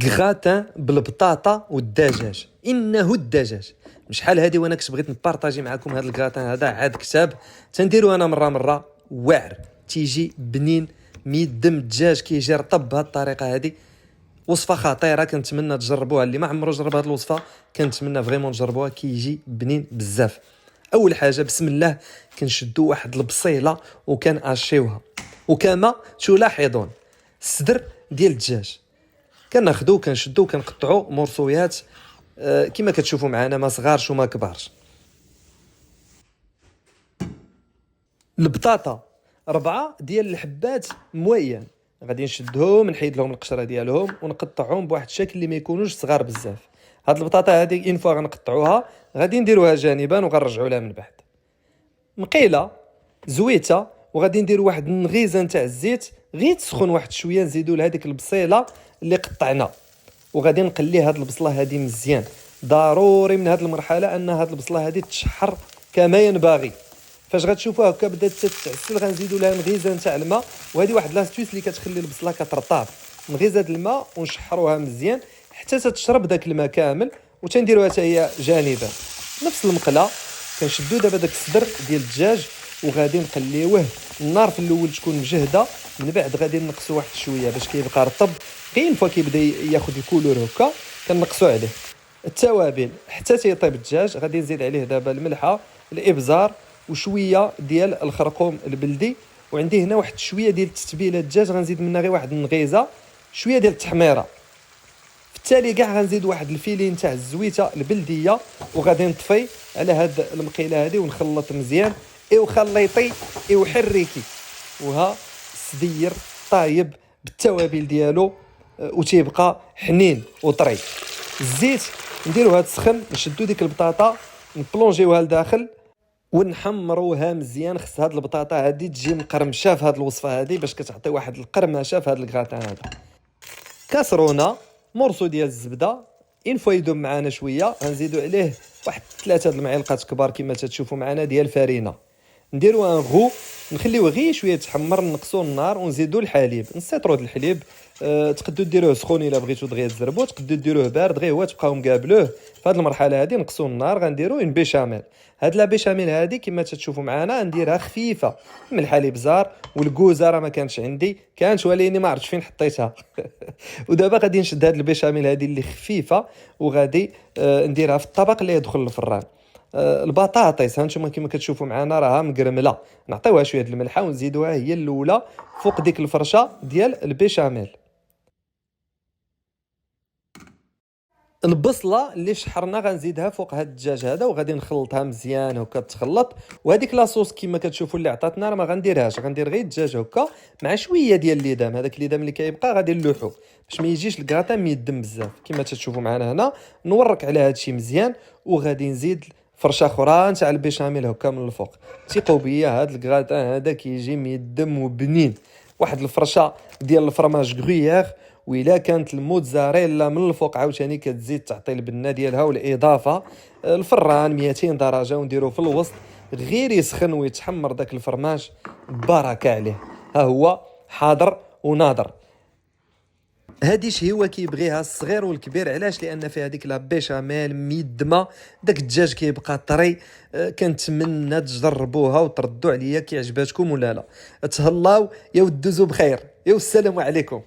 غراتان بالبطاطا والدجاج، انه الدجاج. شحال هادي وانا كنت بغيت نبارطاجي معكم هذا الغراتان هذا، عاد كتاب تنديرو انا مره واعر، تيجي بنين ميدم الدجاج كيجي رطب بهذه الطريقه هذه. وصفه خطيره، كنتمنى تجربوها. اللي ما عمرو جرب هذه الوصفه كنتمنى فريمون تجربوها، كيجي بنين بزاف. اول حاجه بسم الله كنشدو واحد البصيله وكناشيوها، وكما تلاحظون الصدر ديال الدجاج كناخذو كنشدو كنقطعو مرصويات كما كتشوفوا معنا، ما صغارش وما كبارش. البطاطا 4 ديال الحبات موين، غادي نشدهم نحيد لهم القشره ديالهم ونقطعهم بواحد الشكل اللي ما يكونوش صغار بزاف. هاد البطاطا هذه ان فوا غنقطعوها غادي نديروها جانبا وغنرجعوا لها من بعد. مقيله زويته، وغادي نديروا واحد النغيزه نتاع الزيت غير تسخن واحد شويه، نزيدوا لهذيك البصيله اللي قطعنا، وغادي نقلي هاد البصله هذه مزيان. ضروري من هاد المرحله ان هاد البصله هذه تشحر كما ينبغي. فاش غتشوفوها هكا بدات تتعسل غنزيدوا لها نغيزه نتاع الماء، وهذه واحد لاستيس اللي كتخلي البصله كترطاب. نغيزه الماء ونشحروها مزيان حتى تشرب داك الماء كامل، وتنديروها حتى هي جانبا. نفس المقله كنشدوا دابا داك الصدر ديال الدجاج وغادي نقليوه. النار في الاول تكون مجهده، من بعد غادي نقصوا واحد شويه باش كيبقى رطب. غير فوا كيبدا ياخذ الكولور هكا كنقصوا عليه. التوابل حتى تيطيب الدجاج، غادي نزيد عليه دابا الملحه، الابزار، وشويه ديال الخرقوم البلدي، وعندي هنا واحد شويه ديال التتبيله الدجاج غنزيد منها غير واحد النغيزه، شويه ديال التحميره. في التالي كاع غنزيد واحد الفيلين تاع الزويته البلديه، وغادي نطفي على هاد المقيله هذه ونخلط مزيان. ايوا خليطي ايوا حريكي، وها السدير طايب بالتوابل ديالو وتيبقى حنين وطري. الزيت نديروها تسخن، نشدو ديك البطاطا نبلونجيوها لداخل ونحمروها مزيان. خص هاد البطاطا هادي تجي مقرمشه في هاد الوصفه هادي باش كتعطي واحد القرمشه في هاد الكراتان هذا. كاسرونه مرسو ديال الزبده، ان فوا يدوب معانا شويه غنزيدو عليه واحد 3 المعالق كبار كما تشوفوا معنا ديال الفرينه. نديرو ان غو، نخليوه غير شويه يتحمر، نقصوا النار ونزيدو الحليب، نسيطروا الحليب. تقدروا ديروه سخون الا بغيتو دغيا تزربوا، تقدروا ديروه بارد غير هو تبقاو مقابلوه. في هذه المرحله هذه نقصوا النار، غنديروا ان بيشاميل. هاد لا بيشاميل هذه كما تشوفوا معنا نديرها خفيفه من الحليب زار، والكوزه راه ما كانش عندي، كانت ولكن ما عرفتش فين حطيتها. ودابا غادي نشد هاد البيشاميل هذه اللي خفيفه وغادي نديرها في الطبق اللي يدخل الفران. البطاطس هانتوما كما كتشوفوا معنا راها مقرمله، نعطيوها شويه د الملحه ونزيدوها هي الاولى فوق ديك الفرشه ديال البيشاميل. البصله اللي شحرنا غنزيدها فوق هاد الدجاج هذا وغادي نخلطها مزيان هكا تخلط. وهذيك لاصوص كما كتشوفوا اللي عطاتنا راه ما غنديرهاش، غندير غير الدجاج هكا مع شويه ديال الليدام. هذاك الليدام اللي كيبقى غادي نلوحو باش ما يجيش الكراطان ميدم بزاف كما تشوفوا معنا هنا. نورك على هادشي مزيان، وغادي نزيد فرشه اخرى نتاع البيشاميل هكا من الفوق. ثقوا بيا هاد الكراطان هذا كيجي ميدم وبنين. واحد الفرشه ديال الفرماج غرويير، وإلا كانت الموتزاريلا من الفوق عاوتاني كتزيد تعطي البنه ديالها. والاضافه الفران 200 درجه ونديروه في الوسط غير يسخن ويتحمر داك الفرماج. بركه عليه، ها هو حاضر وناظر. هاديش هو كيبغيها الصغير والكبير. علاش؟ لان فيها ديك لا بيشاميل ميدمه، داك الدجاج كيبقى طري. كنتمنى تجربوها وتردوا عليا كي عجباتكم ولا لا. تهلاو يا ودوزو بخير، يا والسلام عليكم.